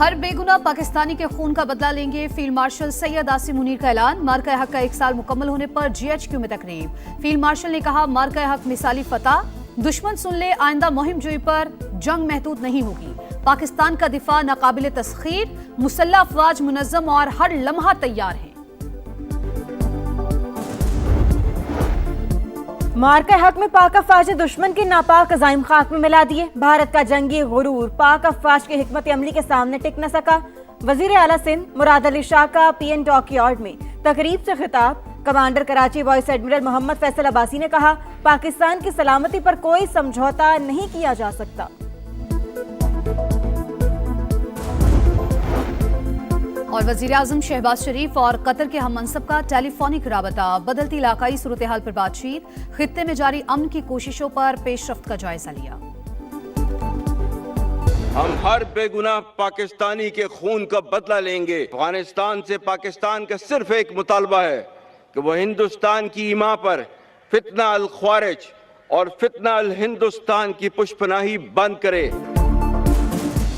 हर बेगुनाह पाकिस्तानी के खून का बदला लेंगे, फील्ड मार्शल सैयद आसिम मुनीर का ऐलान। मार्का हक का 1 साल मुकम्मल होने पर GHQ में तकरीब। फील्ड मार्शल ने कहा, मार्का हक मिसाली फतह, दुश्मन सुन ले, आइंदा मुहिम जोई पर जंग महदूद नहीं होगी। पाकिस्तान का दिफा नाकाबिल तस्खीर, मुसल्लह अफवाज मुनज़्ज़म और हर लम्हा तैयार है। मार्का हक में पाक अफवाज ने दुश्मन के नापाक अज़ाइम खाक में मिला दिए। भारत का जंगी गुरूर पाक अफवाज की हिकमत अमली के सामने टिक न सका। वजीर आला सिंध मुराद अली शाह का PN डॉकयार्ड में तकरीब से खिताब। Commander Karachi vice admiral Mohammad Faisal Abbasi ने कहा, पाकिस्तान की सलामती पर कोई समझौता नहीं किया जा सकता। और वजीर आजम शहबाज शरीफ और कतर के हम मनसब का टेलीफोनिक राबता। बदलती इलाकाई सूरत हाल पर बातचीत, खित्ते में जारी अमन की कोशिशों पर पेशरफ्त का जायजा लिया। हम हर बेगुनाह पाकिस्तानी के खून का बदला लेंगे। अफगानिस्तान से पाकिस्तान का सिर्फ एक मुतालबा है कि वह हिंदुस्तान की ईमा पर फितना अल ख्वारिज और फितना अल हिंदुस्तान की पुष्पनाही बंद करे।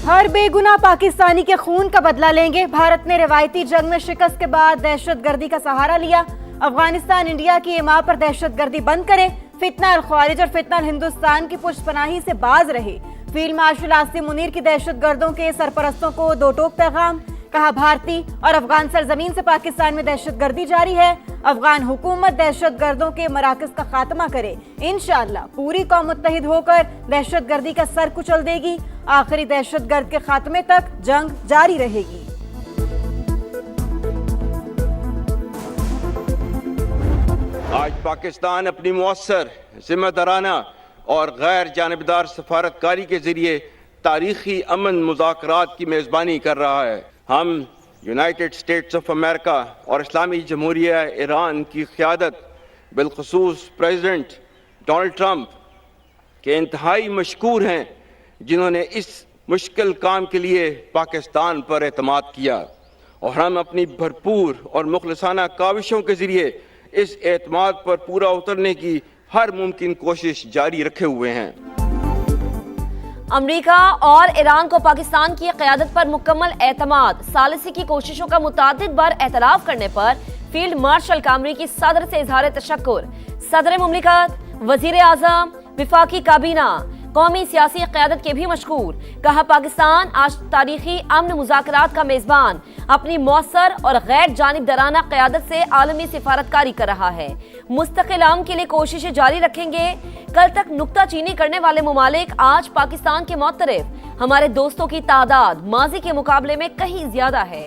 हर बेगुनाह पाकिस्तानी के खून का बदला लेंगे। भारत ने रिवायती जंग में शिकस्त के बाद दहशतगर्दी का सहारा लिया। अफगानिस्तान इंडिया की ईमा पर दहशतगर्दी बंद करे, फितना अल ख्वारिज और फितना अल हिंदुस्तान की पुष्पनाही से बाज रहे। फील्ड मार्शल आसिम मुनीर की दहशतगर्दों के सरपरस्तों को दो टोक पैगाम। कहा, भारतीय और अफगान सरजमीन से पाकिस्तान में दहशतगर्दी जारी है। अफगान हुकूमत दहशतगर्दों के मराकज का खात्मा करे। इंशाअल्लाह पूरी कौम मुत्तहिद होकर दहशतगर्दी का सर कुचल देगी। आखिरी दहशतगर्द के खात्मे तक जंग जारी रहेगी। आज पाकिस्तान अपनी मुअस्सर, जिम्मेदाराना और गैर जानिबदार सफारतकारी के जरिए तारीखी अमन मुज़ाकरात की मेज़बानी कर रहा है। हम यूनाइटेड स्टेट्स ऑफ अमेरिका और इस्लामी जमहूरिया ईरान की क़यादत, बिलखुसूस प्रेसिडेंट डोनाल्ड ट्रंप के इंतहाई मशकूर हैं, जिन्होंने इस मुश्किल काम के लिए पाकिस्तान पर एतमाद किया, और हम अपनी भरपूर और मुखलिसाना काविशों के ज़रिए इस एतमाद पर पूरा उतरने की हर मुमकिन कोशिश जारी रखे हुए हैं। अमेरिका और ईरान को पाकिस्तान की क़यादत पर मुकम्मल एतमाद। सालिसी की कोशिशों का मुतादिद बार एतराफ़ करने पर फील्ड मार्शल का अमरीकी सदर से इजहार तशक्कुर। सदर मुमलिकत, वजीर आज़म, विफाकी काबीना, कौमी सियासी क़यादत के भी मशकूर। कहा, पाकिस्तान आज तारीखी अमन मुज़ाकरात का मेज़बान अपनी मौसर और गैर जानिबदाराना क़यादत से आलमी सिफारतकारी कर रहा है। मुस्तक़िल अमन के लिए कोशिशें जारी रखेंगे। कल तक नुक्ता चीनी करने वाले मुमालिक आज पाकिस्तान के मुतरफ। हमारे दोस्तों की तादाद माजी के मुकाबले में कहीं ज्यादा है।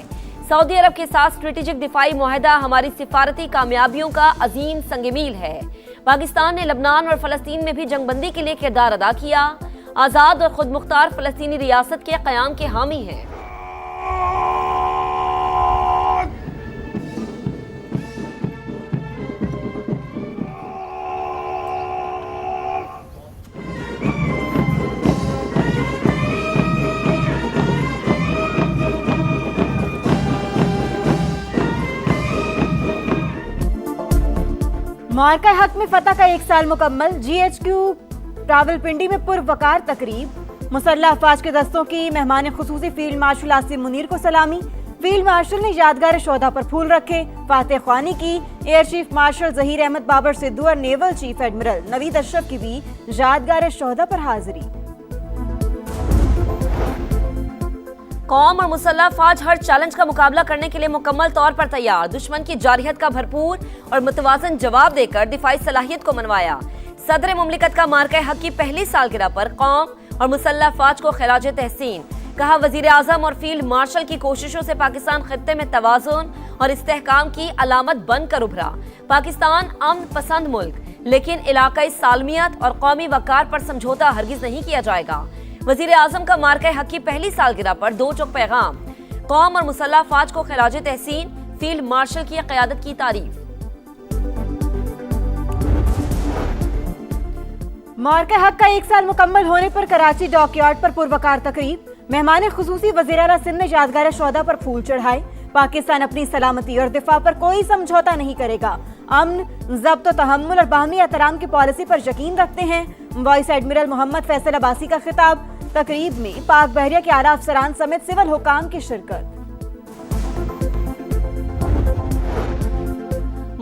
सऊदी अरब के साथ स्ट्रेटेजिक दिफाई मुआहदा हमारी सिफारती कामयाबियों का अजीम संगमील है। पाकिस्तान ने लबनान और फ़लस्तीन में भी जंगबंदी के लिए किरदार अदा किया। आज़ाद और खुद मुख्तार फ़लस्तीनी रियासत के क़याम के हामी हैं। मार्का हक में फतह का 1 साल मुकम्मल। GHQ रावलपिंडी में पुरवकार तकरीब। मुसल्लह अफवाज के दस्तों की मेहमान खुसूसी फील्ड मार्शल आसिम मुनीर को सलामी। फील्ड मार्शल ने यादगार शोधा पर फूल रखे, फातह ख्वानी की। Air chief marshal Zaheer Ahmed Babar Sidhu और naval chief admiral Naveed Ashraf की भी यादगार शोधा पर हाजिरी। कौम और मुसल्लह अफवाज हर चैलेंज का मुकाबला करने के लिए मुकम्मल तौर पर तैयार। दुश्मन की जारहियत का भरपूर और मुतवाज़न जवाब देकर दिफाई सलाहियत को मनवाया। सदर मुमलिकत का मार्का हक की पहली सालगिरह पर कौम और मुसल्लह अफवाज को खिराज तहसीन। कहा, वजीर आज़म और फील्ड मार्शल की कोशिशों से पाकिस्तान खित्ते में तवाज़ुन और इस्तेहकाम की अलामत बनकर उभरा। पाकिस्तान अमन पसंद मुल्क, लेकिन इलाकाई सालमियत और कौमी वकार पर समझौता हरगिज नहीं किया जाएगा। वजीर आज़म का मार्का हक की पहली सालगिरह पर दो चौक पैगाम। कौम और मुसल्लह अफवाज को खिराज तहसीन, फील्ड मार्शल की क़यादत की तारीफ। मार्का हक का 1 साल मुकम्मल होने पर कराची डॉकयार्ड पर पुरवकार तकरीब। मेहमान खुसूसी वज़ीर आला सिंध ने यादगार शोधा पर फूल चढ़ाए। पाकिस्तान अपनी सलामती और दिफा पर कोई समझौता नहीं करेगा। अमन, ज़ब्त, तहम्मुल और बाहमी एहतराम की पॉलिसी पर यकीन रखते हैं। वाइस एडमिरल मोहम्मद फैसल अब्बासी का खिताब। तकरीब में पाक बहरिया के आला अफसरान समेत सिविल हुकाम की शिरकत।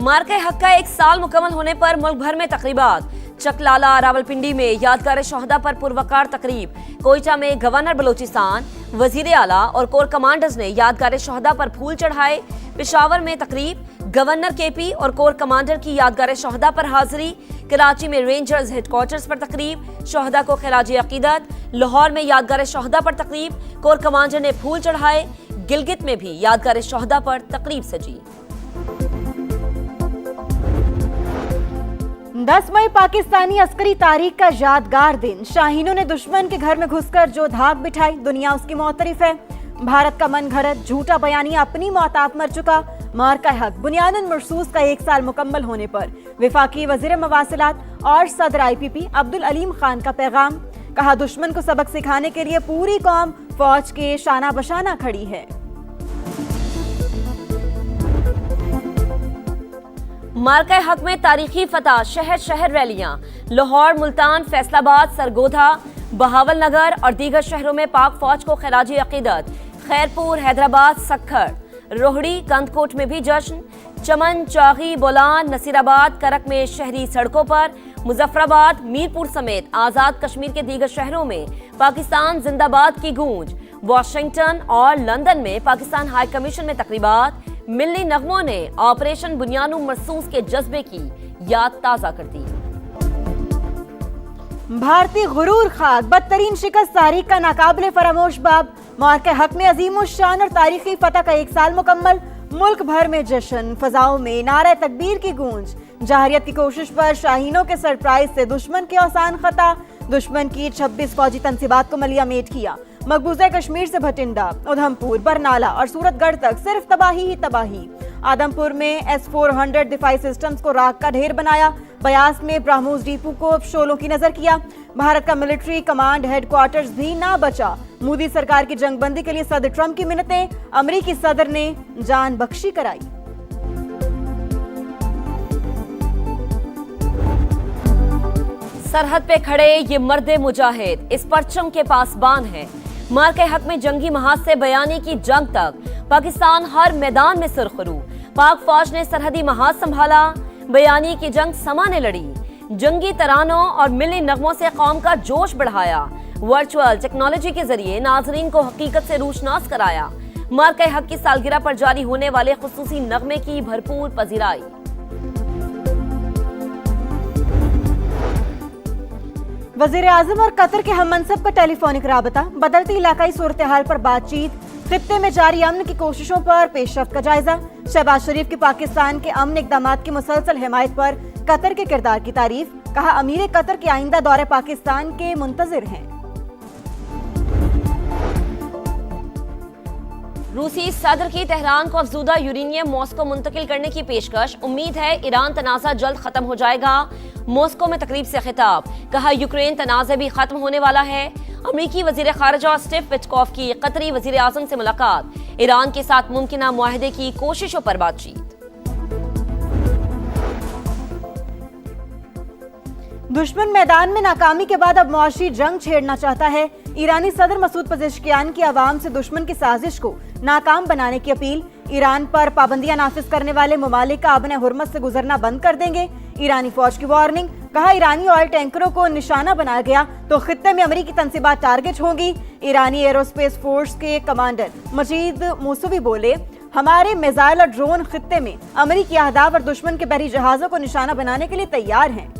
मार्के हक का 1 साल मुकम्मल होने पर मुल्क भर में तकरीबात। चकलाला, रावलपिंडी में यादगार शोहदा पर पुरवकार तकरीब। कोयटा में गवर्नर बलोचिस्तान, वजीर आला और कोर कमांडर्स ने यादगार शोहदा पर फूल चढ़ाए। पेशावर में तकरीब, गवर्नर केपी और कोर कमांडर की यादगार शोहदा पर हाजिरी। कराची में रेंजर्स हेडक्वार्टर्स पर तकरीब, शोहदा को खिराज अकीदत। लाहौर में यादगार शोहदा पर तकरीब, कोर कमांडर ने फूल चढ़ाए। गिलगित में भी यादगार शोहदा पर तकरीब सजी। 10 मई पाकिस्तानी अस्करी तारीख का यादगार दिन। शाहीनों ने दुश्मन के घर में घुसकर जो धाक बिठाई, दुनिया उसकी मोतरिफ है। भारत का मन घड़त झूठा बयानिया अपनी मौत आप मर चुका। मार्का हक बुनियादन मरसूस का 1 साल मुकम्मल होने पर वफाकी वजीर मवासिलात और सदर IPP अब्दुल अलीम खान का पैगाम। कहा, दुश्मन को सबक सिखाने के लिए पूरी कौम फौज के शाना बशाना खड़ी है। मार्का हक में तारीखी फतह, शहर शहर रैलियां। लाहौर, मुल्तान, फैसलाबाद, सरगोधा, बहावल नगर और दीगर शहरों में पाक फौज को खिराज अकीदत। खैरपुर, हैदराबाद, सक्खर, रोहड़ी, कंदकोट में भी जश्न। चमन, चागी, बोलान, नसीराबाद, करक में शहरी सड़कों पर। मुजफ्फराबाद, मीरपुर समेत आजाद कश्मीर के दीगर शहरों में पाकिस्तान जिंदाबाद की गूंज। वाशिंगटन और लंदन में पाकिस्तान हाई कमीशन में तकरीबात। मिल्ली नगमों ने ऑपरेशन बुनियानु मरसूस के जज्बे की याद ताजा कर दी। भारतीय गुरूर खाक, बदतरीन शिकस्त तारीख का नाकाबिले फरामोश बाब। मार्के हक में अजीमुश्शान और तारीखी फतह का 1 साल मुकम्मल। मुल्क भर में जश्न, फजाओं में नारा तकबीर की गूंज। जाहिरियत की कोशिश पर शाहीनों के सरप्राइज से दुश्मन के आसान खता। दुश्मन की 26 फौजी तनसीबात को मलिया मेट किया। मकबूजा कश्मीर से भटिंडा, उधमपुर, बरनाला और सूरतगढ़ तक सिर्फ तबाही ही तबाही। आदमपुर में S-400 दिफाई सिस्टम्स को राख का ढेर बनाया। बयास में ब्राह्मोस डिपो को शोलों की नजर किया। भारत का मिलिट्री कमांड हेडक्वार्टर्स भी ना बचा। मोदी सरकार की जंगबंदी के लिए सदर ट्रंप की मिन्नतें, अमरीकी सदर ने जान बख्शी कराई। सरहद पे खड़े ये मर्दे मुजाहिद इस परचम के पासबान है। मार्के हक में जंगी महाज से बयानी की जंग तक पाकिस्तान हर मैदान में सुरखरू। पाक फौज ने सरहदी महाज संभाला, बयानी की जंग समा ने लड़ी। जंगी तरानों और मिली नगमों से कौम का जोश बढ़ाया। वर्चुअल टेक्नोलॉजी के जरिए नाजरीन को हकीकत से रूशनास कराया। मार्के हक की सालगिरह पर जारी होने वाले खुसूसी नगमे की भरपूर पजीराई। वजीर आजम और कतर के हम मनसब का टेलीफोनिक राबता। बदलती इलाकाई सूरत हाल पर बातचीत। खित्ते में जारी अमन की कोशिशों पर पेशरफ्त का जायजा। शहबाज शरीफ की पाकिस्तान के अमन इकदामात की मुसलसल हिमायत पर कतर के किरदार की तारीफ। कहा, अमीर कतर के आइंदा दौरे पाकिस्तान के मुंतजिर हैं। रूसी सदर की तेहरान को अफजूदा यूरेनियम मॉस्को मुंतकिल करने की पेशकश। उम्मीद है ईरान तनाज़ा जल्द खत्म हो जाएगा। मॉस्को में तकरीब से खिताब। कहा, यूक्रेन तनाज़ा भी खत्म होने वाला है। अमरीकी वजीर खारजा स्टीव विटकॉफ की कतरी वजीर आज़म से मुलाकात। ईरान के साथ मुमकिना मुआहदे की कोशिशों पर बातचीत। दुश्मन मैदान में नाकामी के बाद अब मुआशी जंग छेड़ना चाहता है। ईरानी सदर मसूद पज़ेश्कियान की आवाम से दुश्मन की साजिश को नाकाम बनाने की अपील। ईरान पर पाबंदियां नाफिज करने वाले ममालिक का आबने हुर्मत से गुजरना बंद कर देंगे। ईरानी फौज की वार्निंग। कहा, ईरानी ऑयल टैंकरों को निशाना बनाया गया तो खित्ते में अमरीकी तनसीबात टारगेट होंगी। ईरानी एरोस्पेस फोर्स के कमांडर मजीद मूसवी बोले, हमारे मिसाइल और ड्रोन खित्ते में अमरीकी अहदाफ और दुश्मन के बहरी जहाजों को निशाना बनाने के लिए तैयार हैं।